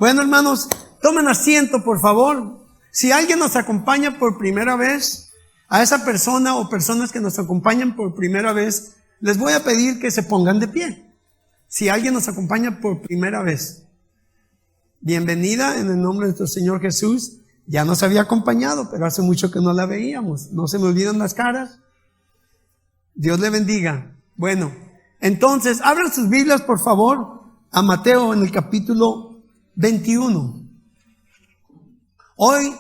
Bueno, hermanos, tomen asiento, por favor. Si alguien nos acompaña por primera vez, a esa persona o personas que nos acompañan por primera vez, les voy a pedir que se pongan de pie. Si alguien nos acompaña por primera vez, bienvenida en el nombre de nuestro Señor Jesús. Ya nos había acompañado, pero hace mucho que no la veíamos. No se me olvidan las caras. Dios le bendiga. Bueno, entonces, abran sus Biblias, por favor, a Mateo en el capítulo 21. Hoy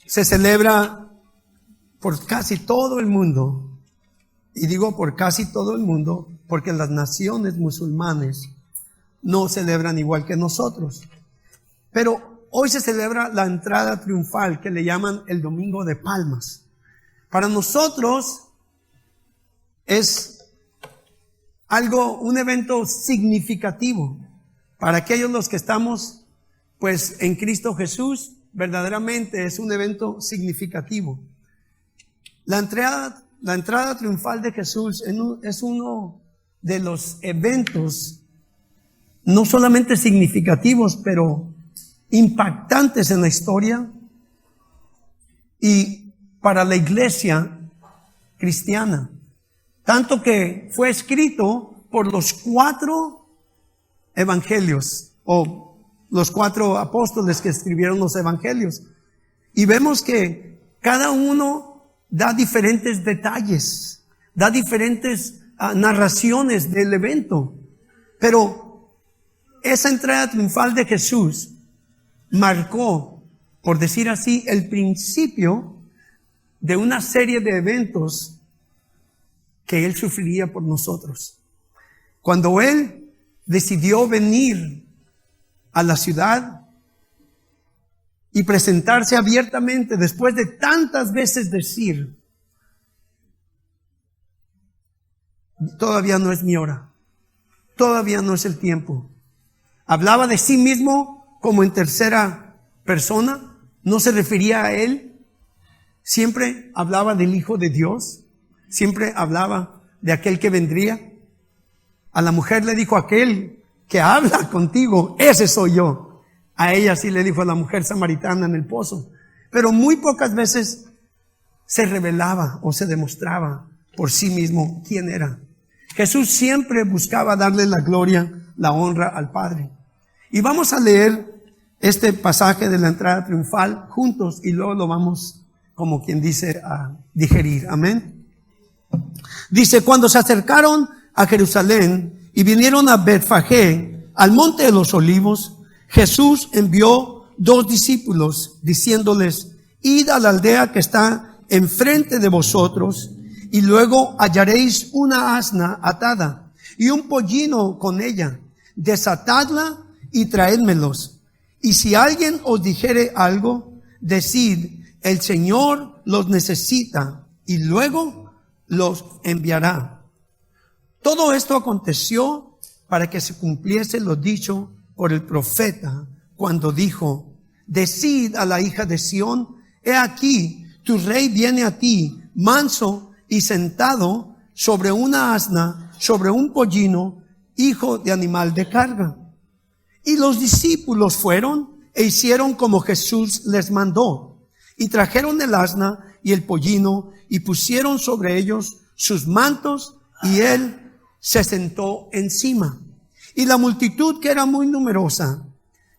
se celebra por casi todo el mundo, y digo por casi todo el mundo, porque las naciones musulmanes no celebran igual que nosotros. Pero hoy se celebra la entrada triunfal, que le llaman el Domingo de Palmas. Para nosotros es un evento significativo. Para aquellos los que estamos pues en Cristo Jesús, verdaderamente es un evento significativo. La entrada triunfal de Jesús es uno de los eventos no solamente significativos, pero impactantes en la historia y para la iglesia cristiana. Tanto que fue escrito por los 4 evangelios o los 4 apóstoles que escribieron los evangelios. Y vemos que cada uno da diferentes detalles, da diferentes narraciones del evento. Pero esa entrada triunfal de Jesús marcó, por decir así, el principio de una serie de eventos que Él sufriría por nosotros. Cuando Él decidió venir a la ciudad y presentarse abiertamente, después de tantas veces decir, todavía no es mi hora, todavía no es el tiempo. Hablaba de sí mismo como en tercera persona, no se refería a Él, siempre hablaba del Hijo de Dios, siempre hablaba de aquel que vendría. A la mujer le dijo, aquel que habla contigo, ese soy yo. A ella sí le dijo a la mujer samaritana en el pozo. Pero muy pocas veces se revelaba o se demostraba por sí mismo quién era. Jesús siempre buscaba darle la gloria, la honra al Padre. Y vamos a leer este pasaje de la entrada triunfal juntos y luego lo vamos, como quien dice, a digerir. Amén. Dice, cuando se acercaron a Jerusalén y vinieron a Betfagé, al monte de los olivos, Jesús envió 2 discípulos diciéndoles, id a la aldea que está enfrente de vosotros y luego hallaréis una asna atada y un pollino con ella, desatadla y traédmelos. Y si alguien os dijere algo, decid, el Señor los necesita y luego los enviará. Todo esto aconteció para que se cumpliese lo dicho por el profeta cuando dijo, decid a la hija de Sión, he aquí, tu rey viene a ti, manso y sentado sobre una asna, sobre un pollino, hijo de animal de carga. Y los discípulos fueron e hicieron como Jesús les mandó, y trajeron el asna y el pollino, y pusieron sobre ellos sus mantos, y él se sentó encima. Y la multitud, que era muy numerosa,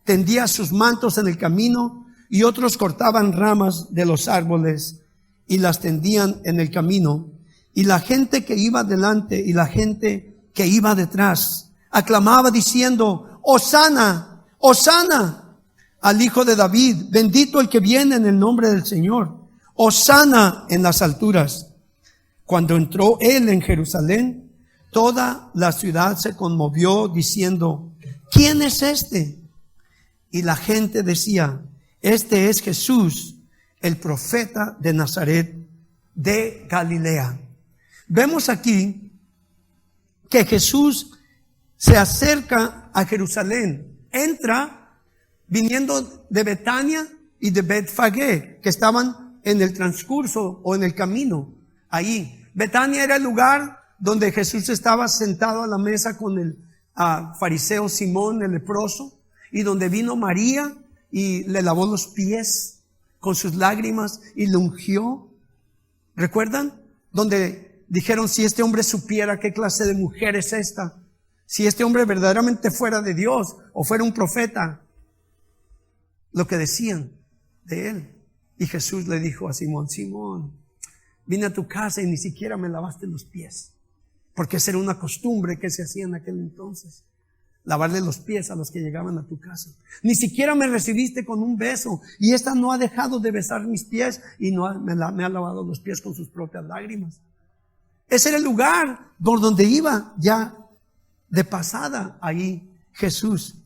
tendía sus mantos en el camino, y otros cortaban ramas de los árboles y las tendían en el camino. Y la gente que iba delante y la gente que iba detrás aclamaba diciendo, Hosana, Hosana al Hijo de David, bendito el que viene en el nombre del Señor, Hosana en las alturas. Cuando entró él en Jerusalén, toda la ciudad se conmovió diciendo, ¿quién es este? Y la gente decía, este es Jesús, el profeta de Nazaret de Galilea. Vemos aquí que Jesús se acerca a Jerusalén, entra viniendo de Betania y de Betfagé, que estaban en el transcurso o en el camino ahí. Betania era el lugar donde Jesús estaba sentado a la mesa con el fariseo Simón el leproso, y donde vino María y le lavó los pies con sus lágrimas y le ungió. ¿Recuerdan? Donde dijeron, si este hombre supiera qué clase de mujer es esta, si este hombre verdaderamente fuera de Dios o fuera un profeta, lo que decían de él. Y Jesús le dijo a Simón, Simón, vine a tu casa y ni siquiera me lavaste los pies, porque esa era una costumbre que se hacía en aquel entonces, lavarle los pies a los que llegaban a tu casa. Ni siquiera me recibiste con un beso, y esta no ha dejado de besar mis pies y me ha lavado los pies con sus propias lágrimas. Ese era el lugar por donde iba ya de pasada ahí Jesús.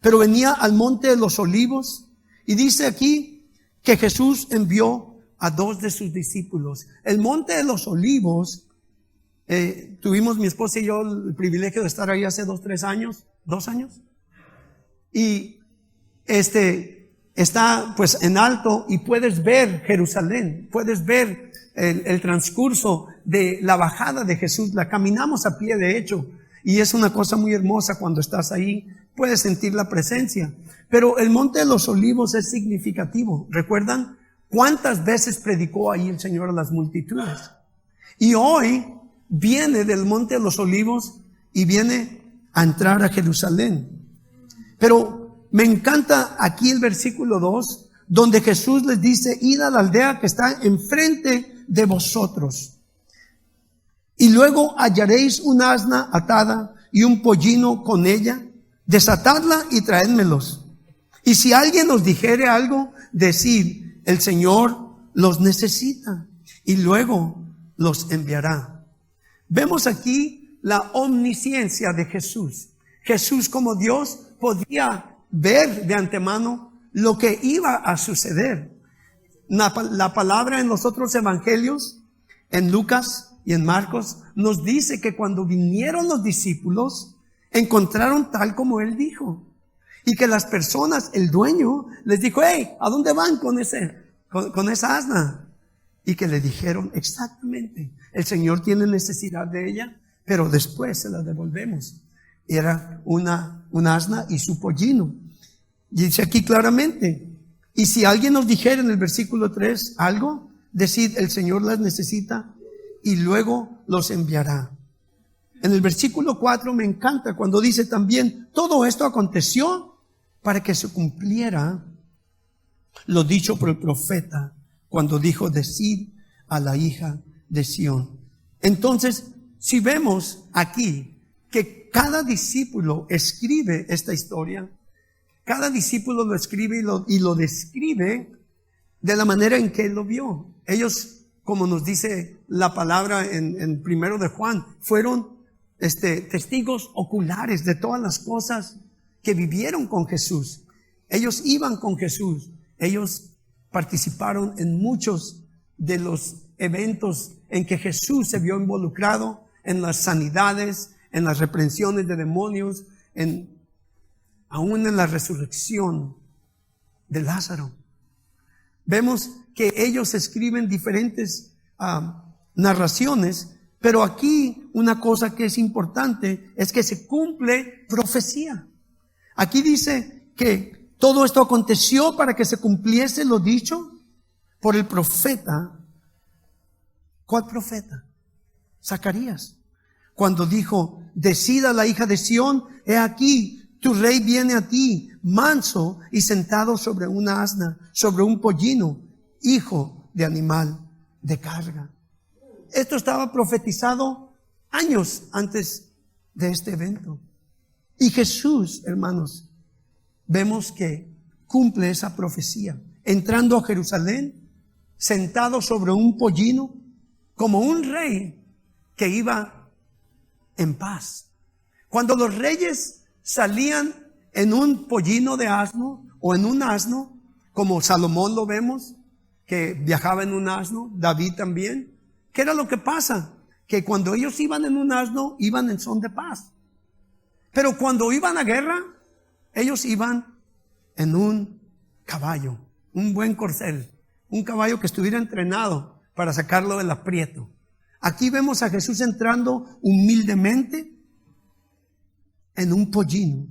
Pero venía al monte de los olivos, y dice aquí que Jesús envió a 2 de sus discípulos. El monte de los olivos, tuvimos mi esposa y yo el privilegio de estar ahí hace 2 años, y está pues en alto y puedes ver Jerusalén, puedes ver el transcurso de la bajada de Jesús. La caminamos a pie, de hecho, y es una cosa muy hermosa cuando estás ahí, puedes sentir la presencia. Pero el monte de los olivos es significativo. ¿Recuerdan cuántas veces predicó ahí el Señor a las multitudes? Y hoy viene del monte de los olivos y viene a entrar a Jerusalén. Pero me encanta aquí el versículo 2, donde Jesús les dice, id a la aldea que está enfrente de vosotros, y luego hallaréis un asna atada y un pollino con ella, desatadla y traédmelos. Y si alguien os dijere algo, decid, el Señor los necesita, y luego los enviará. Vemos aquí la omnisciencia de Jesús. Jesús, como Dios, podía ver de antemano lo que iba a suceder. La palabra en los otros evangelios, en Lucas y en Marcos, nos dice que cuando vinieron los discípulos, encontraron tal como Él dijo. Y que las personas, el dueño, les dijo, hey, ¿a dónde van con esa asna? Y que le dijeron, exactamente, el Señor tiene necesidad de ella, pero después se la devolvemos. Era una asna y su pollino. Y dice aquí claramente, y si alguien nos dijera en el versículo 3 algo, decid, el Señor las necesita y luego los enviará. En el versículo 4 me encanta cuando dice también, todo esto aconteció para que se cumpliera lo dicho por el profeta cuando dijo, decid a la hija de Sión. Entonces, si vemos aquí que cada discípulo escribe esta historia, cada discípulo lo escribe y lo describe de la manera en que él lo vio. Ellos, como nos dice la palabra en primero de Juan, fueron testigos oculares de todas las cosas que vivieron con Jesús. Ellos iban con Jesús. Ellos participaron en muchos de los eventos en que Jesús se vio involucrado, en las sanidades, en las reprensiones de demonios, aún en la resurrección de Lázaro. Vemos que ellos escriben diferentes narraciones, pero aquí una cosa que es importante es que se cumple profecía. Aquí dice que todo esto aconteció para que se cumpliese lo dicho por el profeta. ¿Cuál profeta? Zacarías. Cuando dijo, decida la hija de Sión, he aquí, tu rey viene a ti, manso y sentado sobre una asna, sobre un pollino, hijo de animal de carga. Esto estaba profetizado años antes de este evento. Y Jesús, hermanos, vemos que cumple esa profecía, entrando a Jerusalén, sentado sobre un pollino, como un rey que iba en paz. Cuando los reyes salían en un pollino de asno o en un asno, como Salomón lo vemos, que viajaba en un asno, David también, ¿qué era lo que pasa? Que cuando ellos iban en un asno, iban en son de paz. Pero cuando iban a guerra, ellos iban en un caballo, un buen corcel, un caballo que estuviera entrenado para sacarlo del aprieto. Aquí vemos a Jesús entrando humildemente en un pollino.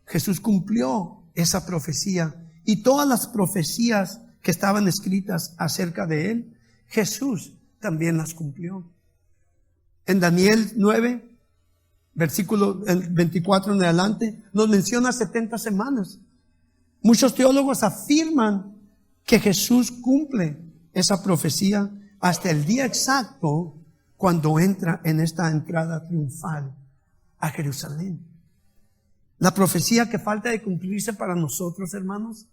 Jesús cumplió esa profecía y todas las profecías que estaban escritas acerca de él, Jesús también las cumplió. En Daniel 9, versículo 24 en adelante, nos menciona 70 semanas. Muchos teólogos afirman que Jesús cumple esa profecía hasta el día exacto cuando entra en esta entrada triunfal a Jerusalén. La profecía que falta de cumplirse para nosotros, hermanos,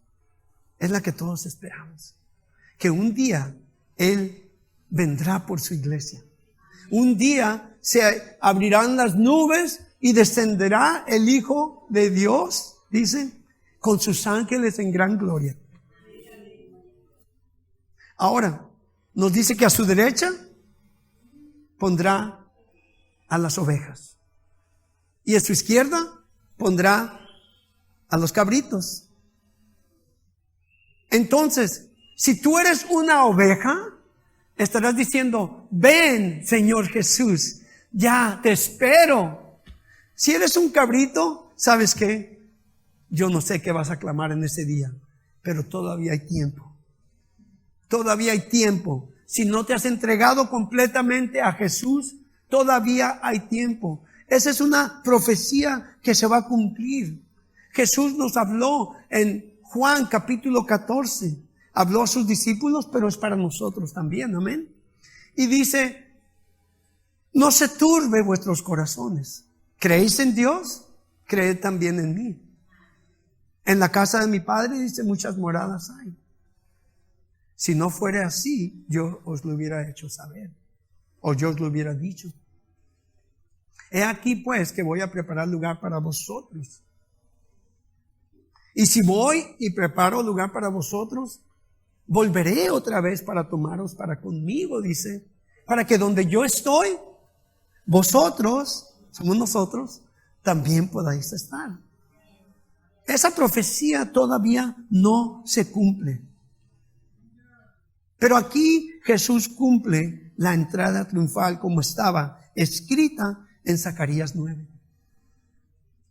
es la que todos esperamos. Que un día Él vendrá por su iglesia. Un día se abrirán las nubes y descenderá el Hijo de Dios, dice, con sus ángeles en gran gloria. Ahora, nos dice que a su derecha pondrá a las ovejas y a su izquierda pondrá a los cabritos. Entonces, si tú eres una oveja, estarás diciendo: ven, Señor Jesús, ya te espero. Si eres un cabrito, ¿sabes qué? Yo no sé qué vas a clamar en ese día, pero todavía hay tiempo. Todavía hay tiempo. Si no te has entregado completamente a Jesús, todavía hay tiempo. Esa es una profecía que se va a cumplir. Jesús nos habló en Juan capítulo 14. Habló a sus discípulos, pero es para nosotros también, amén. Y dice: no se turbe vuestros corazones. ¿Creéis en Dios? Creed también en mí. En la casa de mi Padre, dice, muchas moradas hay. Si no fuera así, yo os lo hubiera hecho saber, o yo os lo hubiera dicho. He aquí pues que voy a preparar lugar para vosotros. Y si voy y preparo lugar para vosotros, volveré otra vez para tomaros para conmigo, dice, para que donde yo estoy, vosotros, somos nosotros, también podáis estar. Esa profecía todavía no se cumple. Pero aquí Jesús cumple la entrada triunfal como estaba escrita en Zacarías 9.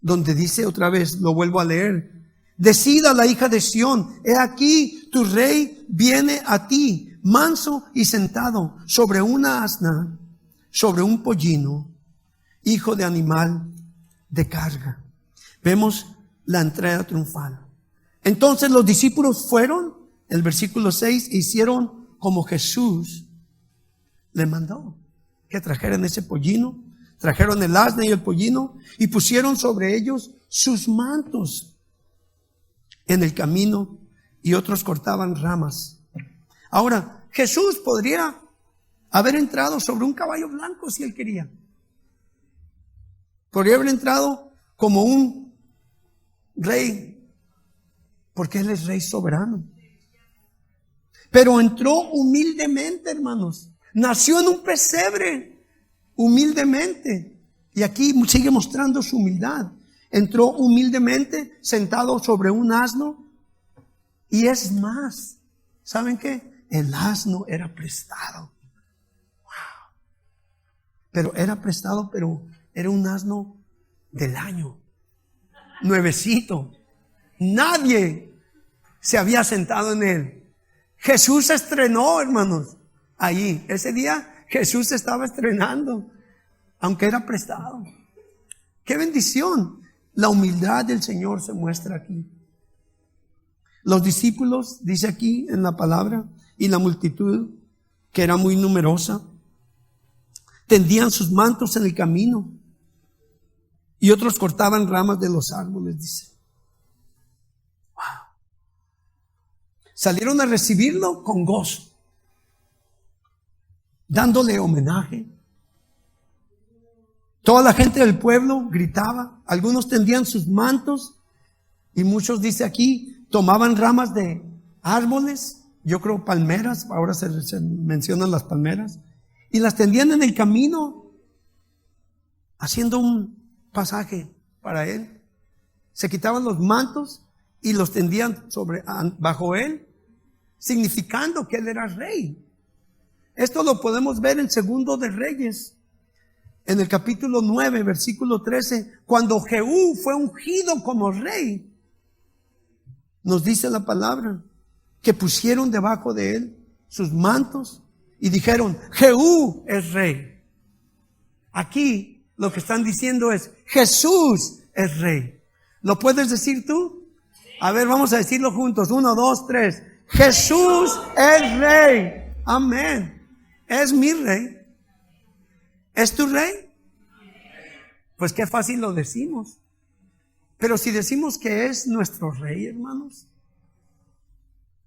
Donde dice otra vez, lo vuelvo a leer: decida la hija de Sión, he aquí tu rey viene a ti, manso y sentado sobre una asna, sobre un pollino, hijo de animal de carga. Vemos la entrada triunfal. Entonces los discípulos fueron, el versículo 6, hicieron como Jesús le mandó, que trajeran ese pollino, trajeron el asna y el pollino y pusieron sobre ellos sus mantos en el camino, y otros cortaban ramas. Ahora, Jesús podría haber entrado sobre un caballo blanco si él quería. Podría haber entrado como un rey, porque él es rey soberano. Pero entró humildemente, hermanos. Nació en un pesebre, humildemente. Y aquí sigue mostrando su humildad. Entró humildemente, sentado sobre un asno. Y es más, ¿saben qué? El asno era prestado. Wow. Pero era prestado, pero era un asno del año, nuevecito. Nadie se había sentado en él. Jesús se estrenó, hermanos, allí. Ese día Jesús se estaba estrenando, aunque era prestado. ¡Qué bendición! La humildad del Señor se muestra aquí. Los discípulos, dice aquí en la palabra, y la multitud, que era muy numerosa, tendían sus mantos en el camino, y otros cortaban ramas de los árboles, dice. Wow. Salieron a recibirlo con gozo, dándole homenaje. Toda la gente del pueblo gritaba, algunos tendían sus mantos, y muchos, dice aquí, tomaban ramas de árboles, yo creo palmeras, ahora se mencionan las palmeras, y las tendían en el camino, haciendo un pasaje para él. Se quitaban los mantos y los tendían bajo él, significando que él era rey. Esto lo podemos ver en Segundo de Reyes, en el capítulo 9, versículo 13, cuando Jehú fue ungido como rey. nos dice la palabra que pusieron debajo de él sus mantos y dijeron, Jehú es rey. Aquí lo que están diciendo es, Jesús es rey. ¿Lo puedes decir tú? A ver, vamos a decirlo juntos. 1, 2, 3. Jesús es rey. Amén. Es mi rey. ¿Es tu rey? Pues qué fácil lo decimos. Pero si decimos que es nuestro rey, hermanos,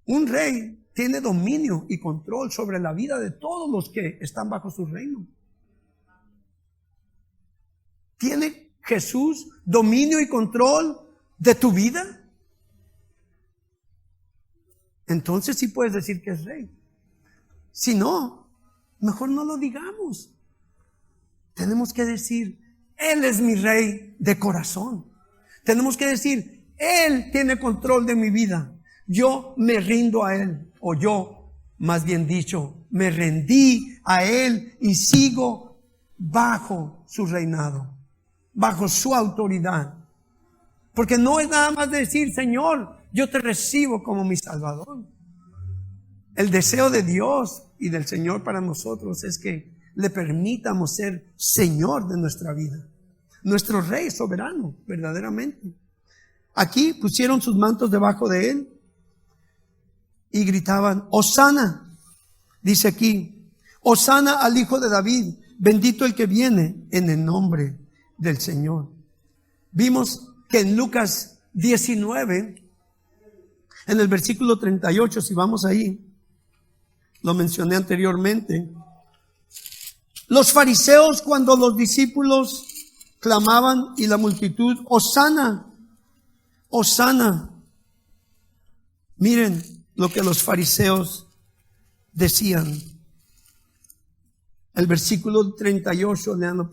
un rey tiene dominio y control sobre la vida de todos los que están bajo su reino. ¿Tiene Jesús dominio y control de tu vida? Entonces sí puedes decir que es rey. Si no, mejor no lo digamos. Tenemos que decir, Él es mi rey de corazón. Tenemos que decir, Él tiene control de mi vida. Yo me rindo a Él, o yo, más bien dicho, me rendí a Él y sigo bajo su reinado, bajo su autoridad. Porque no es nada más decir, Señor, yo te recibo como mi Salvador. El deseo de Dios y del Señor para nosotros es que le permitamos ser Señor de nuestra vida, nuestro Rey soberano, verdaderamente. Aquí pusieron sus mantos debajo de Él y gritaban, Hosana, dice aquí, Hosana al Hijo de David, bendito el que viene en el nombre del Señor. Vimos que en Lucas 19, en el versículo 38, si vamos ahí, lo mencioné anteriormente, los fariseos, cuando los discípulos clamaban y la multitud, Hosana, Hosana, miren lo que los fariseos decían. El versículo 38, leanlo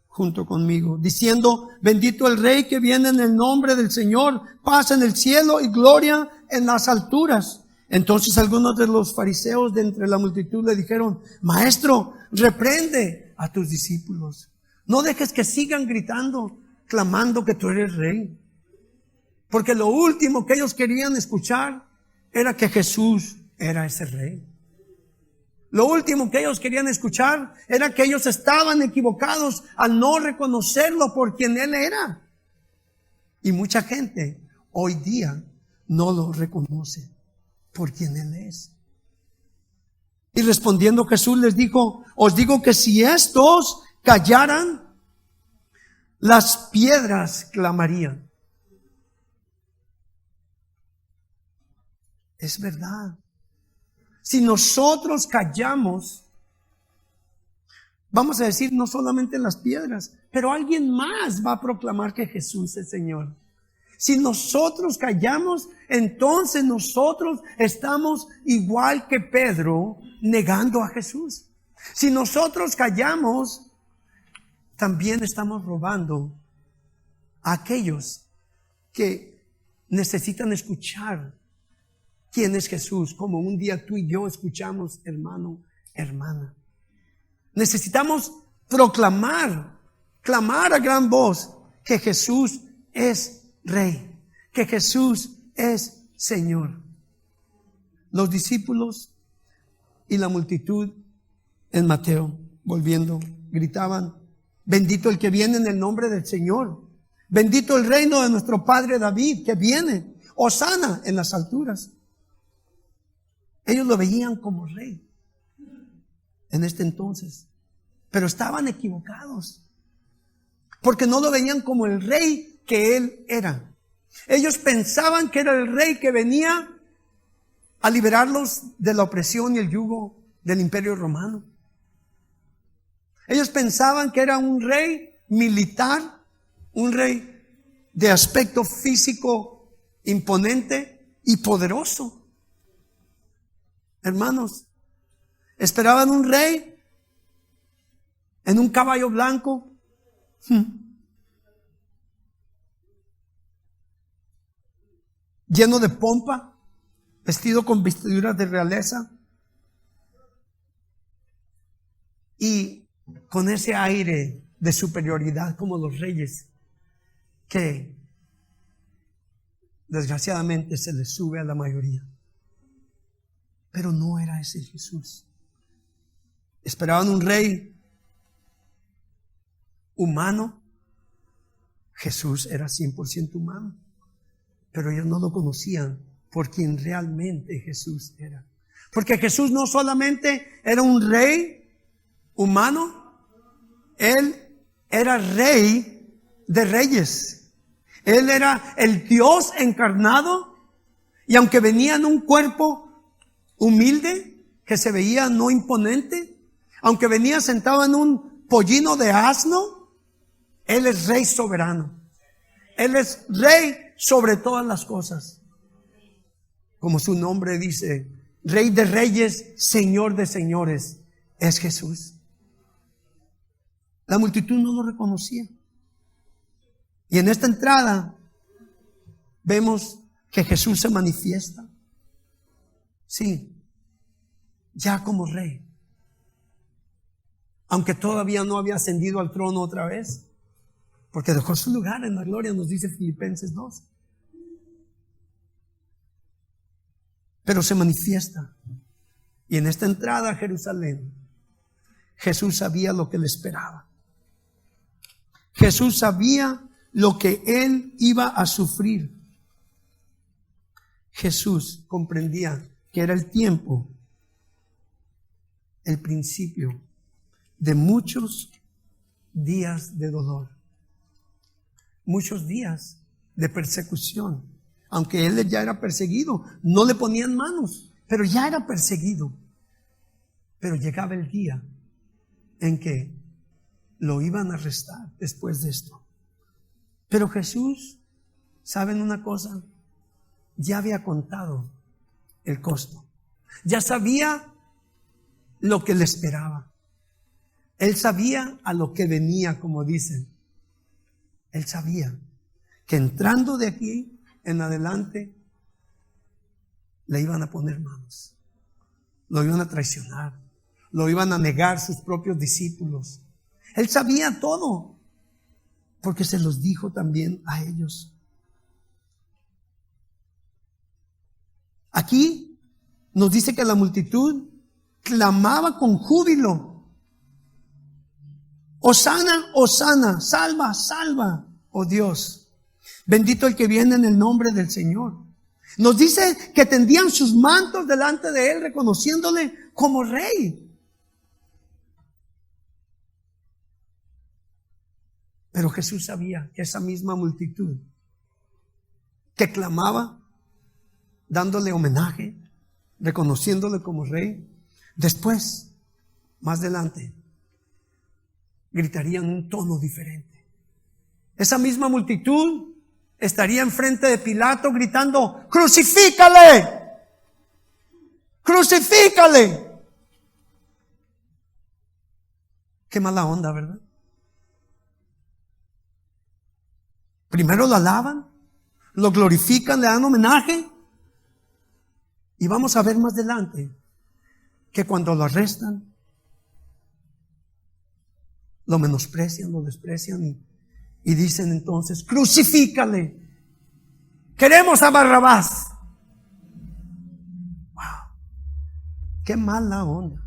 junto conmigo, diciendo, bendito el Rey que viene en el nombre del Señor, paz en el cielo y gloria en las alturas. Entonces algunos de los fariseos de entre la multitud le dijeron, Maestro, reprende a tus discípulos. No dejes que sigan gritando, clamando que tú eres Rey. Porque lo último que ellos querían escuchar era que Jesús era ese Rey. Lo último que ellos querían escuchar era que ellos estaban equivocados al no reconocerlo por quien Él era. Y mucha gente hoy día no lo reconoce por quien Él es. Y respondiendo Jesús les dijo, os digo que si estos callaran, las piedras clamarían. Es verdad. Si nosotros callamos, vamos a decir no solamente las piedras, pero alguien más va a proclamar que Jesús es Señor. Si nosotros callamos, entonces nosotros estamos igual que Pedro negando a Jesús. Si nosotros callamos, también estamos robando a aquellos que necesitan escuchar quién es Jesús, como un día tú y yo escuchamos, hermano, hermana. Necesitamos proclamar, clamar a gran voz que Jesús es Rey, que Jesús es Señor. Los discípulos y la multitud en Mateo, volviendo, gritaban, bendito el que viene en el nombre del Señor, bendito el reino de nuestro padre David que viene, Hosana en las alturas. Ellos lo veían como Rey en este entonces, pero estaban equivocados, porque no lo veían como el Rey que Él era. Ellos pensaban que era el Rey que venía a liberarlos de la opresión y el yugo del Imperio Romano. Ellos pensaban que era un Rey militar, un Rey de aspecto físico imponente y poderoso. Hermanos, esperaban un Rey en un caballo blanco, lleno de pompa, vestido con vestiduras de realeza y con ese aire de superioridad como los reyes que desgraciadamente se le sube a la mayoría. Pero no era ese Jesús. Esperaban un rey humano. Jesús era 100% humano, pero ellos no lo conocían por quien realmente Jesús era. Porque Jesús no solamente era un rey humano, Él era rey de reyes. Él era el Dios encarnado, y aunque venía en un cuerpo humilde, que se veía no imponente, aunque venía sentado en un pollino de asno, Él es rey soberano. Él es rey sobre todas las cosas. Como su nombre dice, Rey de reyes, Señor de señores, es Jesús. La multitud no lo reconocía. Y en esta entrada vemos que Jesús se manifiesta. Sí, ya como rey. Aunque todavía no había ascendido al trono otra vez, porque dejó su lugar en la gloria, nos dice Filipenses 2. Pero se manifiesta. Y en esta entrada a Jerusalén, Jesús sabía lo que le esperaba. Jesús sabía lo que Él iba a sufrir. Jesús comprendía que era el tiempo, el principio de muchos días de dolor, muchos días de persecución. Aunque Él ya era perseguido, no le ponían manos, pero ya era perseguido. Pero llegaba el día en que lo iban a arrestar después de esto. Pero Jesús, ¿saben una cosa? Ya había contado el costo. Ya sabía lo que le esperaba. Él sabía a lo que venía, como dicen. Él sabía que entrando de aquí en adelante le iban a poner manos. Lo iban a traicionar. Lo iban a negar sus propios discípulos. Él sabía todo, porque se los dijo también a ellos. Aquí nos dice que la multitud clamaba con júbilo: Hosana, Hosana, salva, salva, oh Dios. Bendito el que viene en el nombre del Señor. Nos dice que tendían sus mantos delante de Él, reconociéndole como Rey. Pero Jesús sabía que esa misma multitud que clamaba, dándole homenaje, reconociéndole como Rey, después, más adelante, gritarían un tono diferente. Esa misma multitud estaría enfrente de Pilato gritando: ¡crucifícale! ¡Crucifícale! Qué mala onda, ¿verdad? Primero lo alaban, lo glorifican, le dan homenaje, y vamos a ver más adelante que cuando lo arrestan, lo menosprecian, lo desprecian y dicen entonces: ¡crucifícale! ¡Queremos a Barrabás! ¡Wow! ¡Qué mala onda!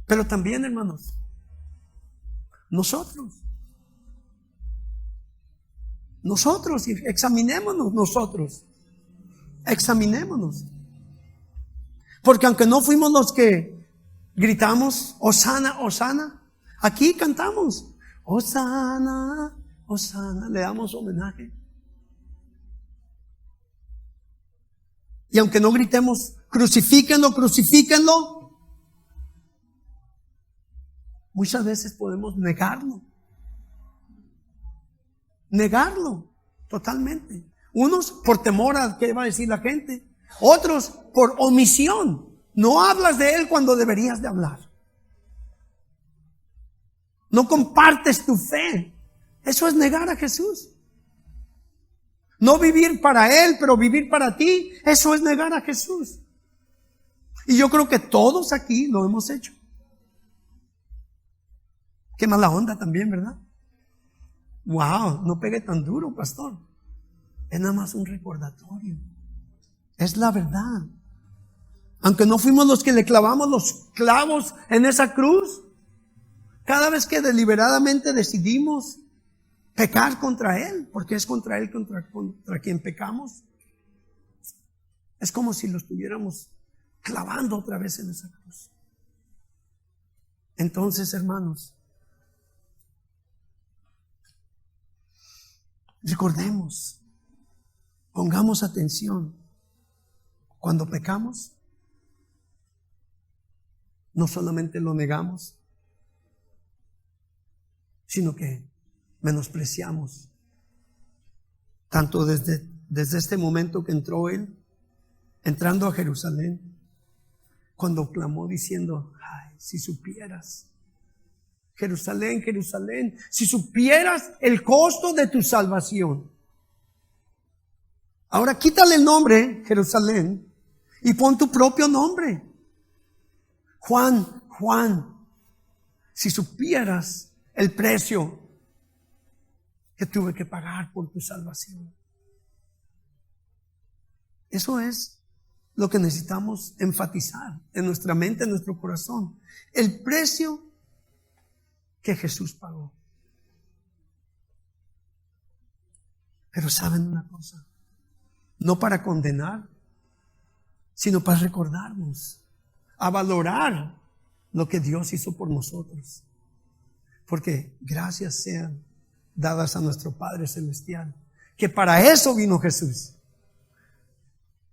Pero también, hermanos, nosotros, examinémonos. Porque aunque no fuimos los que gritamos Hosana, Hosana, aquí cantamos Hosana, Hosana, le damos homenaje. Y aunque no gritemos crucifíquenlo, crucifíquenlo, muchas veces podemos negarlo totalmente. Unos por temor a qué va a decir la gente, otros por omisión. No hablas de Él cuando deberías de hablar. No compartes tu fe. Eso es negar a Jesús. No vivir para Él, pero vivir para ti, eso es negar a Jesús. Y yo creo que todos aquí lo hemos hecho. Qué mala onda también, ¿verdad? Wow, no pegue tan duro, pastor. Es nada más un recordatorio. Es la verdad. Aunque no fuimos los que le clavamos los clavos en esa cruz, cada vez que deliberadamente decidimos pecar contra Él, porque es contra Él contra quien pecamos, es como si lo estuviéramos clavando otra vez en esa cruz. Entonces, hermanos, recordemos, pongamos atención. Cuando pecamos, no solamente lo negamos, sino que menospreciamos. Tanto desde este momento que entró Él, entrando a Jerusalén, cuando clamó diciendo: ay, si supieras, Jerusalén, Jerusalén, si supieras el costo de tu salvación. Ahora quítale el nombre Jerusalén y pon tu propio nombre. Juan, si supieras el precio que tuve que pagar por tu salvación. Eso es lo que necesitamos enfatizar en nuestra mente, en nuestro corazón. El precio que Jesús pagó. Pero ¿saben una cosa? No para condenar, sino para recordarnos, a valorar lo que Dios hizo por nosotros. Porque gracias sean dadas a nuestro Padre Celestial, que para eso vino Jesús.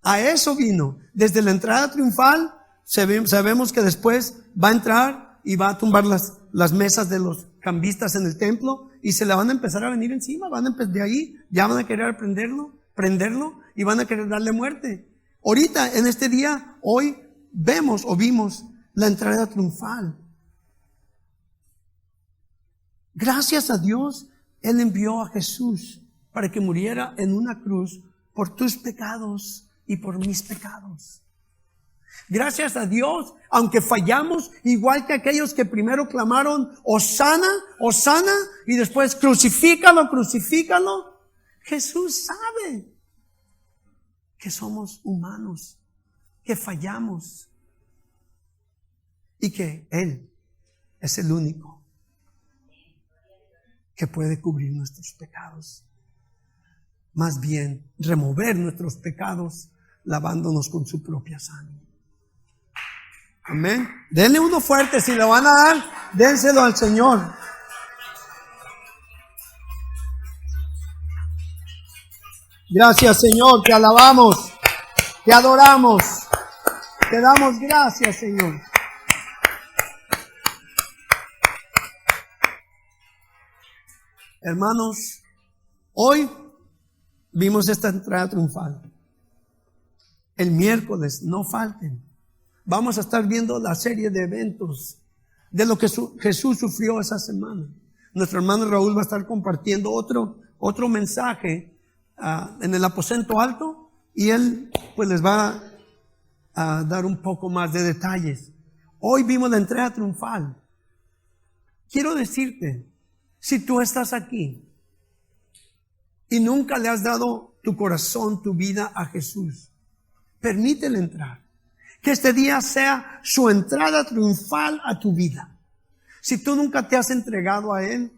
A eso vino. Desde la entrada triunfal, sabemos que después va a entrar y va a tumbar las mesas de los cambistas en el templo y se le van a empezar a venir encima. De ahí ya van a querer prenderlo y van a querer darle muerte. Ahorita, en este día, hoy vimos la entrada triunfal. Gracias a Dios, Él envió a Jesús para que muriera en una cruz por tus pecados y por mis pecados. Gracias a Dios, aunque fallamos, igual que aquellos que primero clamaron Hosana, Hosana, y después crucifícalo, crucifícalo, Jesús sabe que somos humanos, que fallamos y que Él es el único que puede cubrir nuestros pecados. Más bien, remover nuestros pecados lavándonos con su propia sangre. Amén. Denle uno fuerte, si lo van a dar, dénselo al Señor. Gracias, Señor, te alabamos, te adoramos, te damos gracias, Señor. Hermanos, hoy vimos esta entrada triunfal. El miércoles, no falten. Vamos a estar viendo la serie de eventos de lo que Jesús sufrió esa semana. Nuestro hermano Raúl va a estar compartiendo otro mensaje en el aposento alto y él pues les va a dar un poco más de detalles. Hoy vimos la entrega triunfal. Quiero decirte, si tú estás aquí y nunca le has dado tu corazón, tu vida a Jesús, permítele entrar. Que este día sea su entrada triunfal a tu vida. Si tú nunca te has entregado a Él,